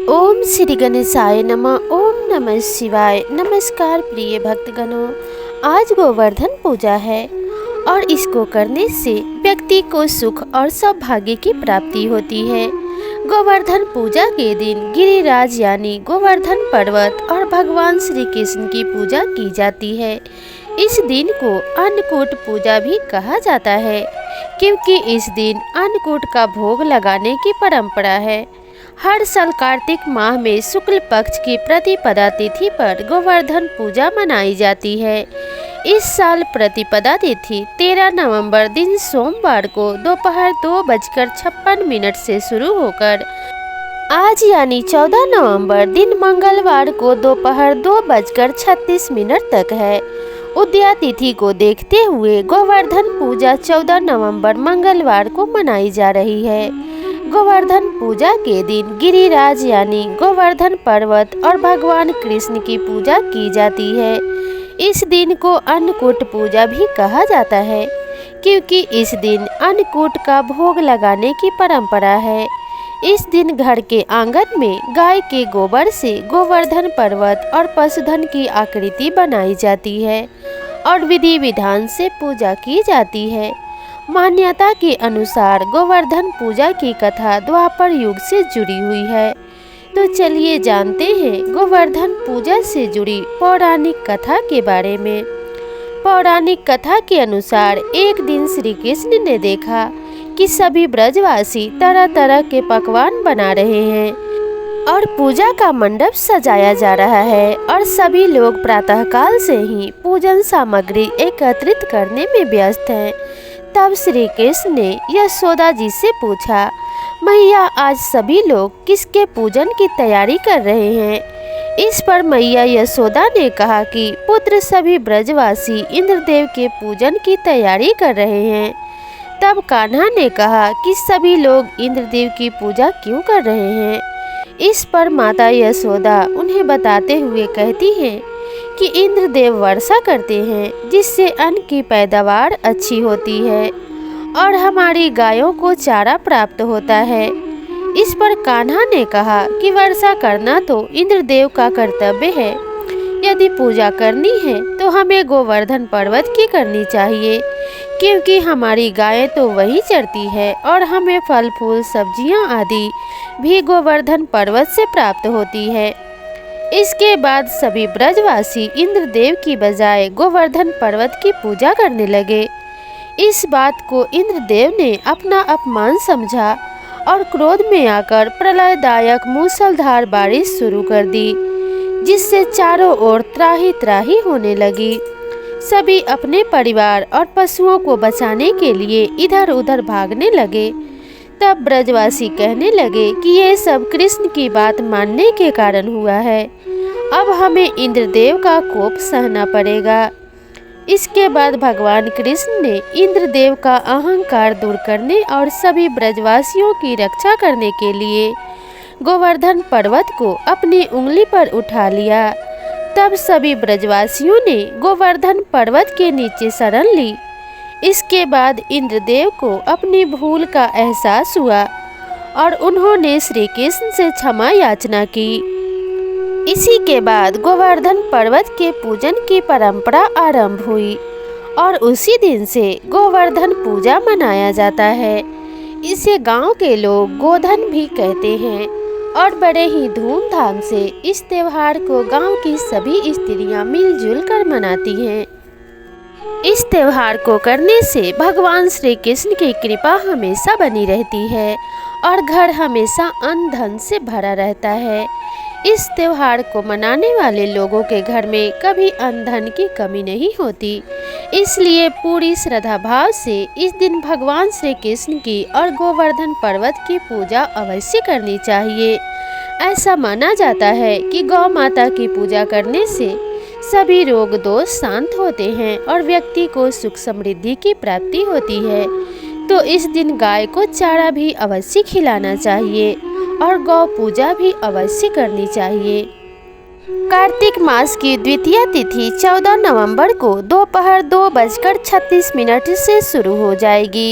ओम श्री गणेशाय नमः। ओम नमः शिवाय। नमस्कार प्रिय भक्तगणों, आज गोवर्धन पूजा है और इसको करने से व्यक्ति को सुख और सौभाग्य की प्राप्ति होती है। गोवर्धन पूजा के दिन गिरिराज यानी गोवर्धन पर्वत और भगवान श्री कृष्ण की पूजा की जाती है। इस दिन को अन्नकूट पूजा भी कहा जाता है, क्योंकि इस दिन अन्नकूट का भोग लगाने की परंपरा है। हर साल कार्तिक माह में शुक्ल पक्ष की प्रतिपदा तिथि पर गोवर्धन पूजा मनाई जाती है। इस साल प्रतिपदा तिथि 13 नवंबर दिन सोमवार को दोपहर 2:56 से शुरू होकर आज यानी 14 नवंबर दिन मंगलवार को दोपहर 2:36 तक है। उदया तिथि को देखते हुए गोवर्धन पूजा 14 नवंबर मंगलवार को मनाई जा रही है। गोवर्धन पूजा के दिन गिरिराज यानी गोवर्धन पर्वत और भगवान कृष्ण की पूजा की जाती है। इस दिन को अन्नकूट पूजा भी कहा जाता है, क्योंकि इस दिन अन्नकूट का भोग लगाने की परंपरा है। इस दिन घर के आंगन में गाय के गोबर से गोवर्धन पर्वत और पशुधन की आकृति बनाई जाती है और विधि विधान से पूजा की जाती है। मान्यता के अनुसार गोवर्धन पूजा की कथा द्वापर युग से जुड़ी हुई है। तो चलिए जानते हैं गोवर्धन पूजा से जुड़ी पौराणिक कथा के बारे में। पौराणिक कथा के अनुसार एक दिन श्री कृष्ण ने देखा कि सभी ब्रजवासी तरह तरह के पकवान बना रहे हैं और पूजा का मंडप सजाया जा रहा है और सभी लोग प्रातःकाल से ही पूजन सामग्री एकत्रित करने में व्यस्त हैं। तब श्री कृष्ण ने यशोदा जी से पूछा, मैया आज सभी लोग किसके पूजन की तैयारी कर रहे हैं? इस पर मैया यशोदा ने कहा कि पुत्र सभी ब्रजवासी इंद्रदेव के पूजन की तैयारी कर रहे हैं। तब कान्हा ने कहा कि सभी लोग इंद्रदेव की पूजा क्यों कर रहे हैं? इस पर माता यशोदा उन्हें बताते हुए कहती हैं कि इंद्रदेव वर्षा करते हैं, जिससे अन्न की पैदावार अच्छी होती है और हमारी गायों को चारा प्राप्त होता है। इस पर कान्हा ने कहा कि वर्षा करना तो इंद्रदेव का कर्तव्य है। यदि पूजा करनी है तो हमें गोवर्धन पर्वत की करनी चाहिए, क्योंकि हमारी गायें तो वहीं चरती है और हमें फल फूल सब्जियां आदि भी गोवर्धन पर्वत से प्राप्त होती है। इसके बाद सभी ब्रजवासी इंद्रदेव की बजाय गोवर्धन पर्वत की पूजा करने लगे। इस बात को इंद्रदेव ने अपना अपमान समझा और क्रोध में आकर प्रलयदायक मूसलधार बारिश शुरू कर दी, जिससे चारों ओर त्राही त्राही होने लगी। सभी अपने परिवार और पशुओं को बचाने के लिए इधर उधर भागने लगे। तब ब्रजवासी कहने लगे कि ये सब कृष्ण की बात मानने के कारण हुआ है। अब हमें इंद्रदेव का कोप सहना पड़ेगा। इसके बाद भगवान कृष्ण ने इंद्रदेव का अहंकार दूर करने और सभी ब्रजवासियों की रक्षा करने के लिए गोवर्धन पर्वत को अपनी उंगली पर उठा लिया। तब सभी ब्रजवासियों ने गोवर्धन पर्वत के नीचे शरण ली। इसके बाद इंद्रदेव को अपनी भूल का एहसास हुआ और उन्होंने श्री कृष्ण से क्षमा याचना की। इसी के बाद गोवर्धन पर्वत के पूजन की परंपरा आरंभ हुई और उसी दिन से गोवर्धन पूजा मनाया जाता है। इसे गांव के लोग गोधन भी कहते हैं और बड़े ही धूमधाम से इस त्योहार को गांव की सभी स्त्रियां मिलजुल कर मनाती हैं। इस त्योहार को करने से भगवान श्री कृष्ण की कृपा हमेशा बनी रहती है और घर हमेशा अन्न धन से भरा रहता है। इस त्योहार को मनाने वाले लोगों के घर में कभी अन्न धन की कमी नहीं होती। इसलिए पूरी श्रद्धा भाव से इस दिन भगवान श्री कृष्ण की और गोवर्धन पर्वत की पूजा अवश्य करनी चाहिए। ऐसा माना जाता है कि गौ माता की पूजा करने से सभी रोग दोष शांत होते हैं और व्यक्ति को सुख समृद्धि की प्राप्ति होती है। तो इस दिन गाय को चारा भी अवश्य खिलाना चाहिए और गौ पूजा भी अवश्य करनी चाहिए। कार्तिक मास की द्वितीय तिथि 14 नवंबर को दोपहर 2:36 से शुरू हो जाएगी।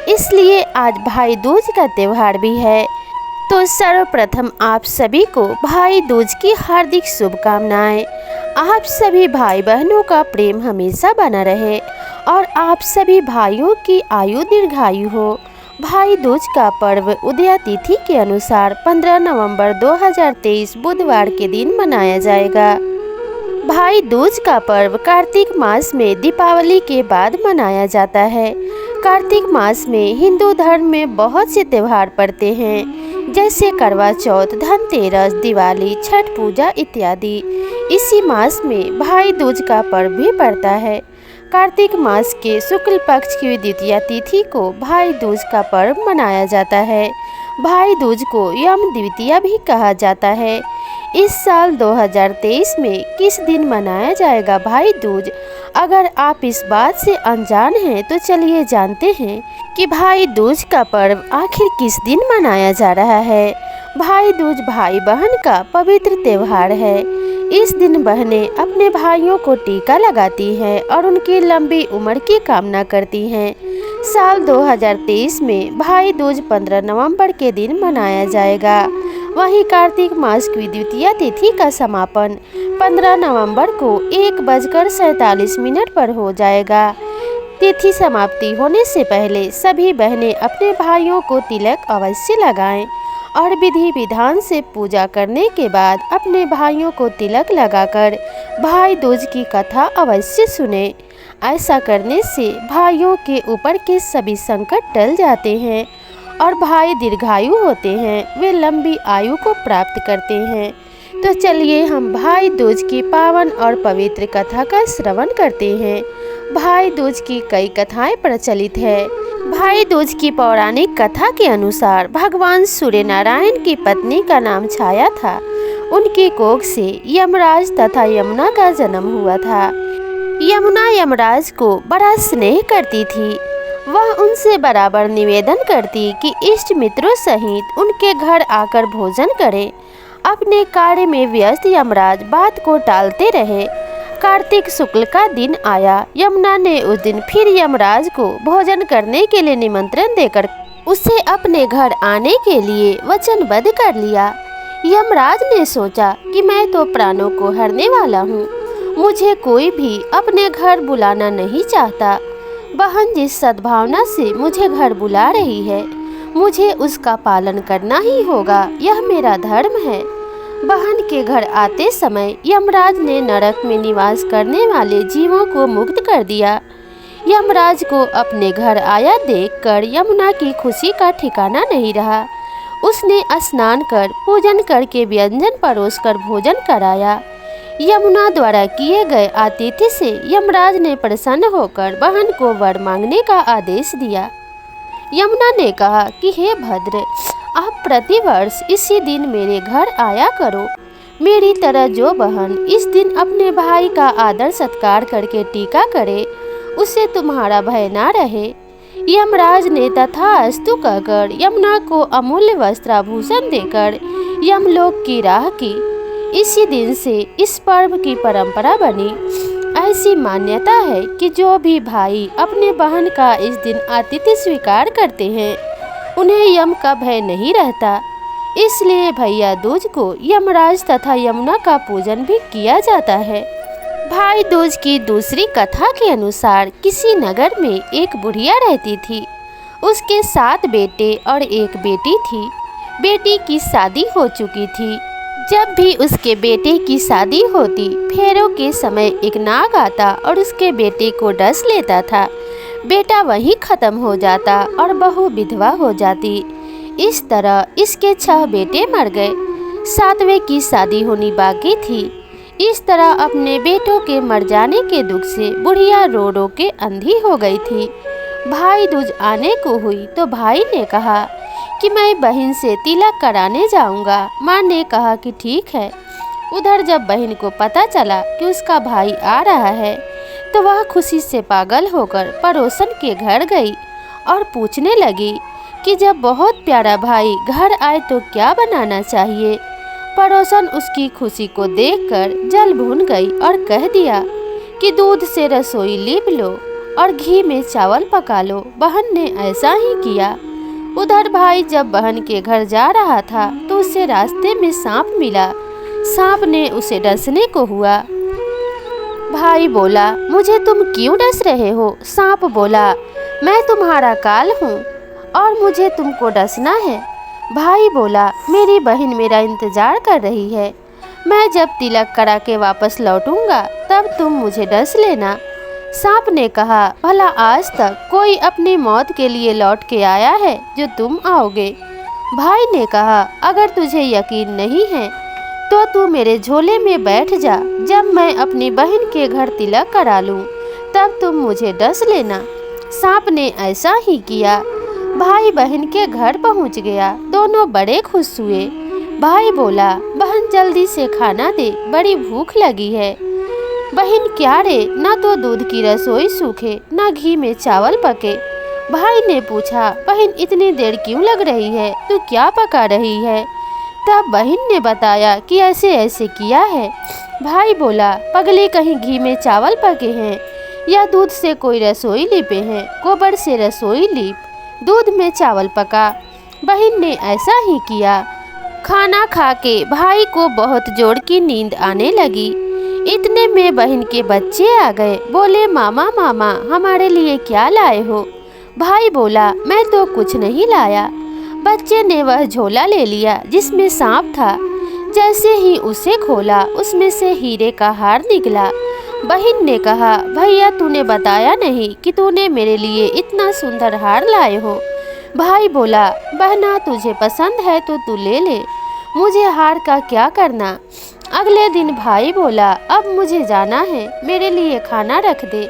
इसलिए आज भाई दूज का त्यौहार भी है। तो सर्वप्रथम आप सभी को भाई दूज की हार्दिक शुभकामनाएं। आप सभी भाई बहनों का प्रेम हमेशा बना रहे और आप सभी भाइयों की आयु दीर्घायु हो। भाई दूज का पर्व उदया तिथि के अनुसार 15 नवंबर 2023 बुधवार के दिन मनाया जाएगा। भाई दूज का पर्व कार्तिक मास में दीपावली के बाद मनाया जाता है। कार्तिक मास में हिंदू धर्म में बहुत से त्यौहार पड़ते हैं, जैसे करवा चौथ, धनतेरस, दिवाली, छठ पूजा इत्यादि। इसी मास में भाई दूज का पर्व भी पड़ता है। कार्तिक मास के शुक्ल पक्ष की द्वितीया तिथि को भाई दूज का पर्व मनाया जाता है। भाई दूज को यम द्वितीया भी कहा जाता है। इस साल 2023 में किस दिन मनाया जाएगा भाई दूज? अगर आप इस बात से अनजान हैं तो चलिए जानते हैं कि भाई दूज का पर्व आखिर किस दिन मनाया जा रहा है। भाई दूज भाई बहन का पवित्र त्यौहार है। इस दिन बहनें अपने भाइयों को टीका लगाती हैं और उनकी लंबी उम्र की कामना करती हैं। साल 2023 में भाई दूज 15 नवंबर के दिन मनाया जाएगा। वहीं कार्तिक मास की द्वितीया तिथि का समापन 15 नवंबर को 1:47 पर हो जाएगा। तिथि समाप्ति होने से पहले सभी बहनें अपने भाइयों को तिलक अवश्य लगाएं और विधि विधान से पूजा करने के बाद अपने भाइयों को तिलक लगाकर भाई दूज की कथा अवश्य सुने। ऐसा करने से भाइयों के ऊपर के सभी संकट टल जाते हैं और भाई दीर्घायु होते हैं, वे लंबी आयु को प्राप्त करते हैं। तो चलिए हम भाई दूज की पावन और पवित्र कथा का श्रवण करते हैं। भाई दूज की कई कथाएं प्रचलित है। भाई दूज की पौराणिक कथा के अनुसार भगवान सूर्य नारायण की पत्नी का नाम छाया था। उनकी कोख से यमराज तथा यमुना का जन्म हुआ था। यमुना यमराज को बड़ा स्नेह करती थी। वह उनसे बराबर निवेदन करती कि इष्ट मित्रों सहित उनके घर आकर भोजन करें। अपने कार्य में व्यस्त यमराज बात को टालते रहे। कार्तिक शुक्ल का दिन आया। यमुना ने उस दिन फिर यमराज को भोजन करने के लिए निमंत्रण देकर उसे अपने घर आने के लिए वचनबद्ध कर लिया। यमराज ने सोचा कि मैं तो प्राणों को हरने वाला हूँ, मुझे कोई भी अपने घर बुलाना नहीं चाहता। बहन जिस सद्भावना से मुझे घर बुला रही है, मुझे उसका पालन करना ही होगा, यह मेरा धर्म है। बहन के घर आते समय यमराज ने नरक में निवास करने वाले जीवों को मुक्त कर दिया। यमराज को अपने घर आया देखकर यमुना की खुशी का ठिकाना नहीं रहा। उसने स्नान कर पूजन करके व्यंजन परोसकर भोजन कराया। यमुना द्वारा किए गए आतिथ्य से यमराज ने प्रसन्न होकर बहन को वर मांगने का आदेश दिया। यमुना ने कहा कि हे भद्र, आप प्रतिवर्ष इसी दिन मेरे घर आया करो। मेरी तरह जो बहन इस दिन अपने भाई का आदर सत्कार करके टीका करे, उसे तुम्हारा भय ना रहे। यमराज ने तथास्तु कहकर यमुना को अमूल्य वस्त्राभूषण देकर यमलोक की राह की। इसी दिन से इस पर्व की परंपरा बनी। ऐसी मान्यता है कि जो भी भाई अपने बहन का इस दिन आतिथ्य स्वीकार करते हैं, उन्हें यम का भय नहीं रहता। इसलिए भैया दूज को यमराज तथा यमुना का पूजन भी किया जाता है। भाई दूज की दूसरी कथा के अनुसार किसी नगर में एक बुढ़िया रहती थी। उसके 7 बेटे और एक बेटी थी। बेटी की शादी हो चुकी थी। जब भी उसके बेटे की शादी होती, फेरों के समय एक नाग आता और उसके बेटे को डस लेता था। बेटा वहीं खत्म हो जाता और बहू विधवा हो जाती। इस तरह इसके 6 बेटे मर गए। 7वें की शादी होनी बाकी थी। इस तरह अपने बेटों के मर जाने के दुख से बुढ़िया रो रो के अंधी हो गई थी। भाई दूज आने को हुई तो भाई ने कहा कि मैं बहन से तिलक कराने जाऊंगा। माँ ने कहा कि ठीक है। उधर जब बहन को पता चला कि उसका भाई आ रहा है, तो वह खुशी से पागल होकर पड़ोसन के घर गई और पूछने लगी कि जब बहुत प्यारा भाई घर आए तो क्या बनाना चाहिए। पड़ोसन उसकी खुशी को देखकर जल भून गई और कह दिया कि दूध से रसोई लीप लो और घी में चावल पका लो। बहन ने ऐसा ही किया। उधर भाई जब बहन के घर जा रहा था तो उसे रास्ते में सांप मिला। सांप ने उसे डसने को हुआ। भाई बोला, मुझे तुम क्यों डस रहे हो? सांप बोला, मैं तुम्हारा काल हूँ और मुझे तुमको डसना है। भाई बोला, मेरी बहन मेरा इंतजार कर रही है, मैं जब तिलक करा के वापस लौटूंगा तब तुम मुझे डस लेना। सांप ने कहा, भला आज तक कोई अपनी मौत के लिए लौट के आया है जो तुम आओगे? भाई ने कहा, अगर तुझे यकीन नहीं है तो तू मेरे झोले में बैठ जा, जब मैं अपनी बहन के घर तिलक करा लूं तब तुम मुझे डस लेना। सांप ने ऐसा ही किया। भाई बहन के घर पहुंच गया। दोनों बड़े खुश हुए। भाई बोला, बहन जल्दी से खाना दे, बड़ी भूख लगी है। बहन, क्या रे, ना तो दूध की रसोई सूखे ना घी में चावल पके। भाई ने पूछा, बहन इतनी देर क्यों लग रही है, तू क्या पका रही है? तब बहन ने बताया कि ऐसे ऐसे किया है। भाई बोला, पगले, कहीं घी में चावल पके हैं या दूध से कोई रसोई लिपे हैं? गोबर से रसोई लीप, दूध में चावल पका। बहन ने ऐसा ही किया। खाना खा के भाई को बहुत जोर की नींद आने लगी। इतने में बहन के बच्चे आ गए। बोले, मामा मामा हमारे लिए क्या लाए हो? भाई बोला, मैं तो कुछ नहीं लाया। बच्चे ने वह झोला ले लिया जिसमें सांप था। जैसे ही उसे खोला उसमें से हीरे का हार निकला। बहन ने कहा, भैया तूने बताया नहीं कि तूने मेरे लिए इतना सुंदर हार लाए हो। भाई बोला, बहना तुझे पसंद है तो तू ले ले, मुझे हार का क्या करना। अगले दिन भाई बोला, अब मुझे जाना है, मेरे लिए खाना रख दे।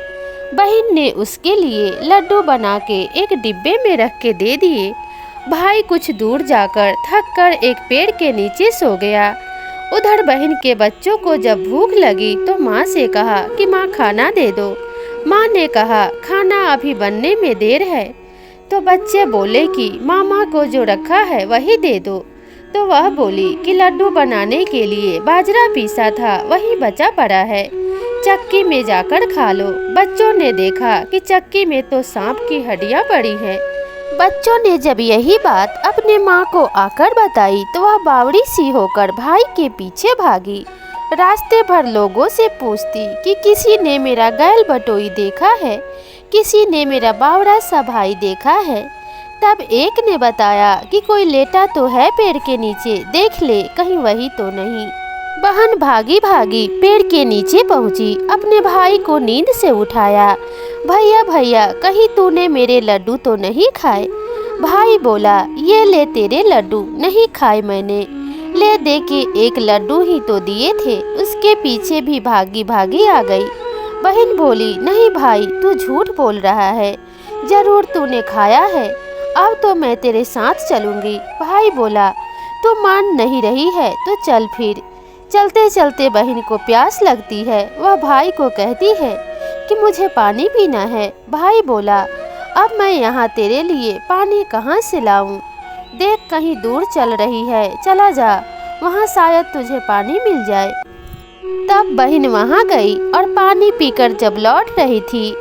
बहन ने उसके लिए लड्डू बना के एक डिब्बे में रख के दे दिए। भाई कुछ दूर जाकर थककर एक पेड़ के नीचे सो गया। उधर बहन के बच्चों को जब भूख लगी तो माँ से कहा कि माँ खाना दे दो। माँ ने कहा, खाना अभी बनने में देर है। तो बच्चे बोले कि मामा को जो रखा है वही दे दो। तो वह बोली कि लड्डू बनाने के लिए बाजरा पीसा था वही बचा पड़ा है, चक्की में जाकर खा लो। बच्चों ने देखा कि चक्की में तो सांप की हड्डियां पड़ी हैं। बच्चों ने जब यही बात अपने माँ को आकर बताई तो वह बावड़ी सी होकर भाई के पीछे भागी। रास्ते भर लोगों से पूछती कि किसी ने मेरा गैल बटोई देखा है, किसी ने मेरा बावड़ा सा भाई देखा है। तब एक ने बताया कि कोई लेटा तो है पेड़ के नीचे, देख ले कहीं वही तो नहीं। बहन भागी भागी पेड़ के नीचे पहुंची, अपने भाई को नींद से उठाया। भैया भैया कहीं तूने मेरे लड्डू तो नहीं खाए? भाई बोला, ये ले तेरे लड्डू, नहीं खाए मैंने। ले दे के एक लड्डू ही तो दिए थे, उसके पीछे भी भागी भागी आ गई। बहन बोली, नहीं भाई तू झूठ बोल रहा है, जरूर तूने खाया है, अब तो मैं तेरे साथ चलूंगी। भाई बोला, तू मान नहीं रही है तो चल फिर। चलते चलते बहन को प्यास लगती है, वह भाई को कहती है कि मुझे पानी पीना है। भाई बोला, अब मैं यहाँ तेरे लिए पानी कहाँ से लाऊं? देख कहीं दूर चल रही है, चला जा, वहाँ शायद तुझे पानी मिल जाए। तब बहन वहाँ गई और पानी पीकर जब लौट रही थी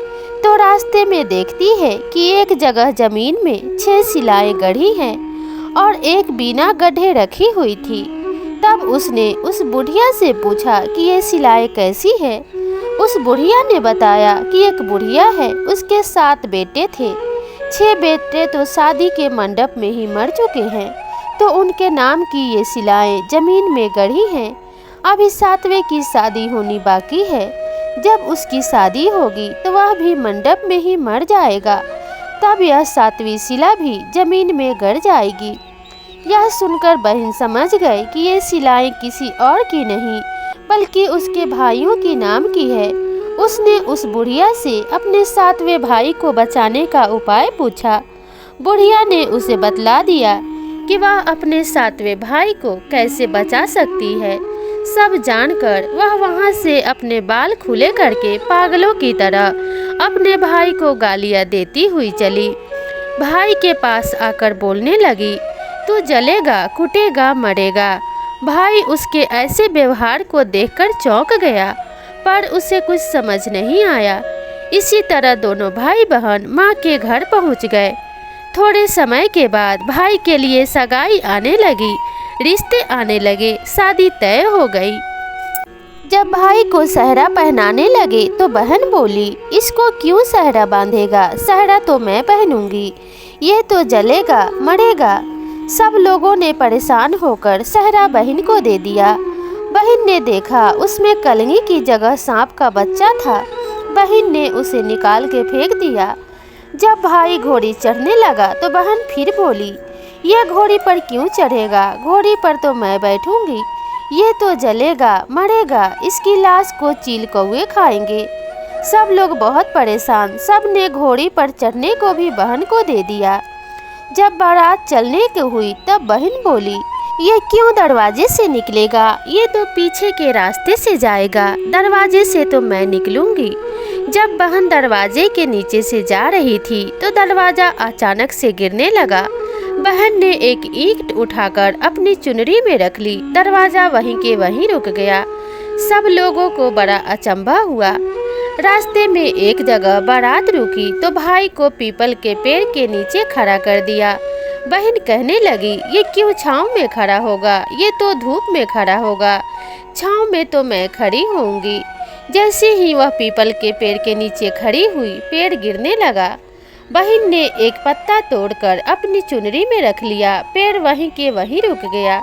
तो रास्ते में देखती है कि एक जगह जमीन में 6 शिलाएं गढ़ी हैं और एक बिना गड्ढे रखी हुई थी। तब उसने उस बुढ़िया से पूछा कि ये शिलाएं कैसी है? उस बुढ़िया ने बताया कि एक बुढ़िया है, उसके 7 बेटे थे, 6 बेटे तो शादी के मंडप में ही मर चुके हैं, तो उनके नाम की ये शिलाएं जमीन में गढ़ी हैं। अभी 7वें की शादी होनी बाकी है, जब उसकी शादी होगी तो वह भी मंडप में ही मर जाएगा, तब यह 7वीं शिला भी जमीन में गड़ जाएगी। यह सुनकर बहन समझ गई कि ये शिलाएं किसी और की नहीं बल्कि उसके भाइयों की नाम की है। उसने उस बुढ़िया से अपने 7वें भाई को बचाने का उपाय पूछा। बुढ़िया ने उसे बतला दिया कि वह अपने 7वें भाई को कैसे बचा सकती है। सब जानकर वह वहां से अपने बाल खुले करके पागलों की तरह अपने भाई को गालियां देती हुई चली। भाई के पास आकर बोलने लगी, तू जलेगा, कुटेगा, मरेगा। भाई उसके ऐसे व्यवहार को देखकर चौंक गया, पर उसे कुछ समझ नहीं आया। इसी तरह दोनों भाई बहन माँ के घर पहुँच गए। थोड़े समय के बाद भाई के लिए सगाई आने लगी, रिश्ते आने लगे, शादी तय हो गई। जब भाई को सहरा पहनाने लगे तो बहन बोली, इसको क्यों सहरा बांधेगा, सहरा तो मैं पहनूंगी, ये तो जलेगा मरेगा। सब लोगों ने परेशान होकर सहरा बहन को दे दिया। बहन ने देखा उसमें कलगी की जगह सांप का बच्चा था। बहन ने उसे निकाल के फेंक दिया। जब भाई घोड़ी चढ़ने लगा तो बहन फिर बोली, यह घोड़ी पर क्यों चढ़ेगा, घोड़ी पर तो मैं बैठूंगी, ये तो जलेगा मरेगा, इसकी लाश को चील कौवे खाएंगे। सब लोग बहुत परेशान, सब ने घोड़ी पर चढ़ने को भी बहन को दे दिया। जब बारात चलने की हुई तब बहन बोली, ये क्यों दरवाजे से निकलेगा, ये तो पीछे के रास्ते से जाएगा, दरवाजे से तो मैं निकलूंगी। जब बहन दरवाजे के नीचे से जा रही थी तो दरवाजा अचानक से गिरने लगा। बहन ने एक ईंट उठाकर अपनी चुनरी में रख ली, दरवाजा वहीं के वहीं रुक गया। सब लोगों को बड़ा अचंभा हुआ। रास्ते में एक जगह बारात रुकी तो भाई को पीपल के पेड़ के नीचे खड़ा कर दिया। बहन कहने लगी, ये क्यों छांव में खड़ा होगा, ये तो धूप में खड़ा होगा, छांव में तो मैं खड़ी होंगी। जैसे ही वह पीपल के पेड़ के नीचे खड़ी हुई, पेड़ गिरने लगा। बहन ने एक पत्ता तोड़कर अपनी चुनरी में रख लिया, पेड़ वहीं के वहीं रुक गया।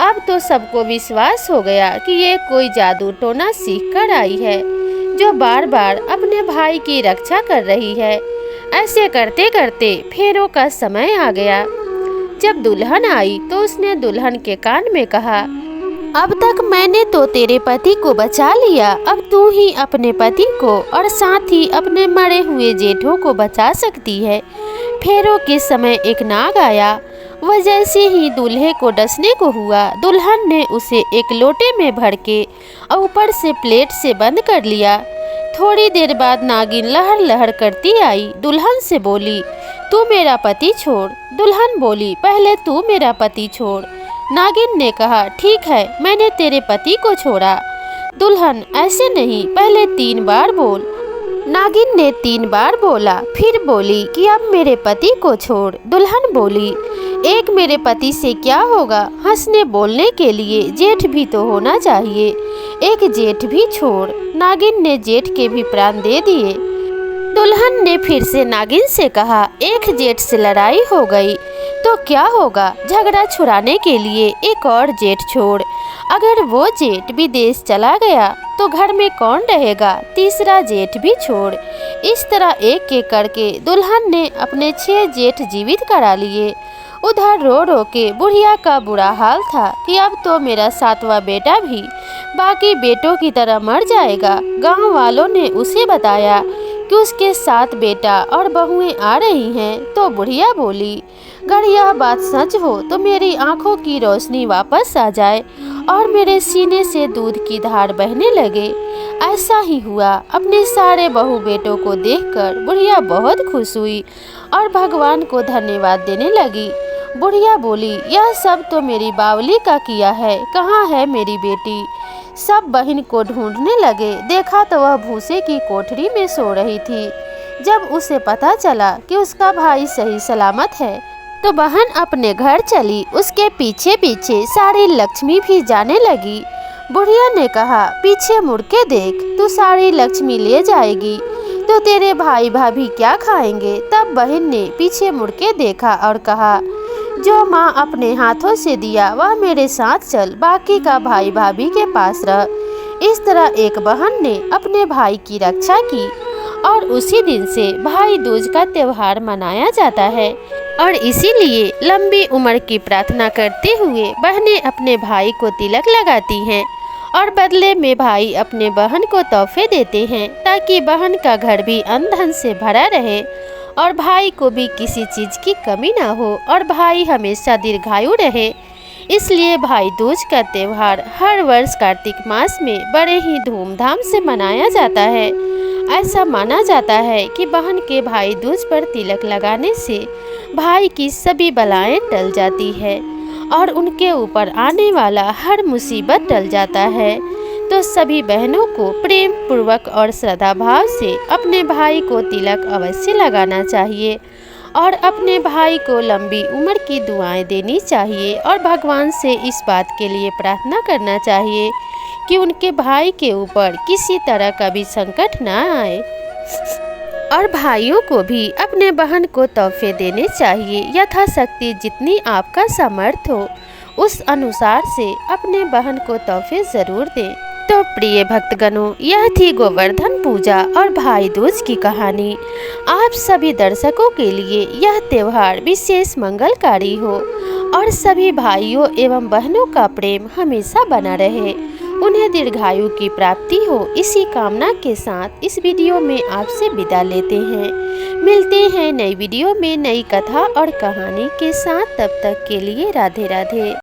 अब तो सबको विश्वास हो गया कि ये कोई जादू टोना सीख कर आई है, जो बार बार अपने भाई की रक्षा कर रही है। ऐसे करते करते फेरों का समय आ गया। जब दुल्हन आई तो उसने दुल्हन के कान में कहा, अब तक मैंने तो तेरे पति को बचा लिया, अब तू ही अपने पति को और साथ ही अपने मरे हुए जेठों को बचा सकती है। फेरों के समय एक नाग आया। वह जैसे ही दूल्हे को डसने को हुआ, दुल्हन ने उसे एक लोटे में भर के और ऊपर से प्लेट से बंद कर लिया। थोड़ी देर बाद नागिन लहर लहर करती आई, दुल्हन से बोली, तू मेरा पति छोड़। दुल्हन बोली, पहले तू मेरा पति छोड़। नागिन ने कहा, ठीक है, मैंने तेरे पति को छोड़ा। दुल्हन, ऐसे नहीं, पहले 3 बार बोल। नागिन ने 3 बार बोला, फिर बोली कि अब मेरे पति को छोड़। दुल्हन बोली, एक मेरे पति से क्या होगा, हंसने बोलने के लिए जेठ भी तो होना चाहिए, एक जेठ भी छोड़। नागिन ने जेठ के भी प्राण दे दिए। दुल्हन ने फिर से नागिन से कहा, एक जेठ से लड़ाई हो गई तो क्या होगा, झगड़ा छुड़ाने के लिए एक और जेठ छोड़। अगर वो जेठ विदेश चला गया तो घर में कौन रहेगा, तीसरा जेठ भी छोड़। इस तरह एक एक करके दुल्हन ने अपने 6 जेठ जीवित करा लिए। उधर रो रो के बुढ़िया का बुरा हाल था कि अब तो मेरा 7वां बेटा भी बाकी बेटों की तरह मर जाएगा। गांव वालों ने उसे बताया कि उसके 7 बेटा और बहुएं आ रही हैं, तो बुढ़िया बोली, अगर यह बात सच हो तो मेरी आंखों की रोशनी वापस आ जाए और मेरे सीने से दूध की धार बहने लगे। ऐसा ही हुआ। अपने सारे बहू बेटों को देखकर बुढ़िया बहुत खुश हुई और भगवान को धन्यवाद देने लगी। बुढ़िया बोली, यह सब तो मेरी बावली का किया है, कहाँ है मेरी बेटी। सब बहन को ढूंढने लगे, देखा तो वह भूसे की कोठरी में सो रही थी। जब उसे पता चला कि उसका भाई सही सलामत है तो बहन अपने घर चली। उसके पीछे पीछे सारी लक्ष्मी भी जाने लगी। बुढ़िया ने कहा, पीछे मुड़ के देख, तू सारी लक्ष्मी ले जाएगी तो तेरे भाई भाभी क्या खाएंगे। तब बहन ने पीछे मुड़ के देखा और कहा, जो माँ अपने हाथों से दिया वह मेरे साथ चल, बाकी का भाई भाभी के पास रह। इस तरह एक बहन ने अपने भाई की रक्षा की और उसी दिन से भाई दूज का त्योहार मनाया जाता है। और इसीलिए लंबी उम्र की प्रार्थना करते हुए बहनें अपने भाई को तिलक लगाती हैं और बदले में भाई अपने बहन को तोहफे देते हैं, ताकि बहन का घर भी अन्न धन से भरा रहे और भाई को भी किसी चीज़ की कमी ना हो और भाई हमेशा दीर्घायु रहे। इसलिए भाई दूज का त्यौहार हर वर्ष कार्तिक मास में बड़े ही धूमधाम से मनाया जाता है। ऐसा माना जाता है कि बहन के भाई दूज पर तिलक लगाने से भाई की सभी बलाएं टल जाती है और उनके ऊपर आने वाला हर मुसीबत टल जाता है। तो सभी बहनों को प्रेम पूर्वक और श्रद्धा भाव से अपने भाई को तिलक अवश्य लगाना चाहिए और अपने भाई को लंबी उम्र की दुआएं देनी चाहिए और भगवान से इस बात के लिए प्रार्थना करना चाहिए कि उनके भाई के ऊपर किसी तरह का भी संकट ना आए। और भाइयों को भी अपने बहन को तोहफे देने चाहिए। यथाशक्ति जितनी आपका सामर्थ्य हो उस अनुसार से अपने बहन को तोहफे जरूर दें। तो प्रिय भक्तगणों, यह थी गोवर्धन पूजा और भाई दूज की कहानी। आप सभी दर्शकों के लिए यह त्योहार विशेष मंगलकारी हो और सभी भाइयों एवं बहनों का प्रेम हमेशा बना रहे, उन्हें दीर्घायु की प्राप्ति हो, इसी कामना के साथ इस वीडियो में आपसे विदा लेते हैं। मिलते हैं नई वीडियो में नई कथा और कहानी के साथ। तब तक के लिए राधे राधे।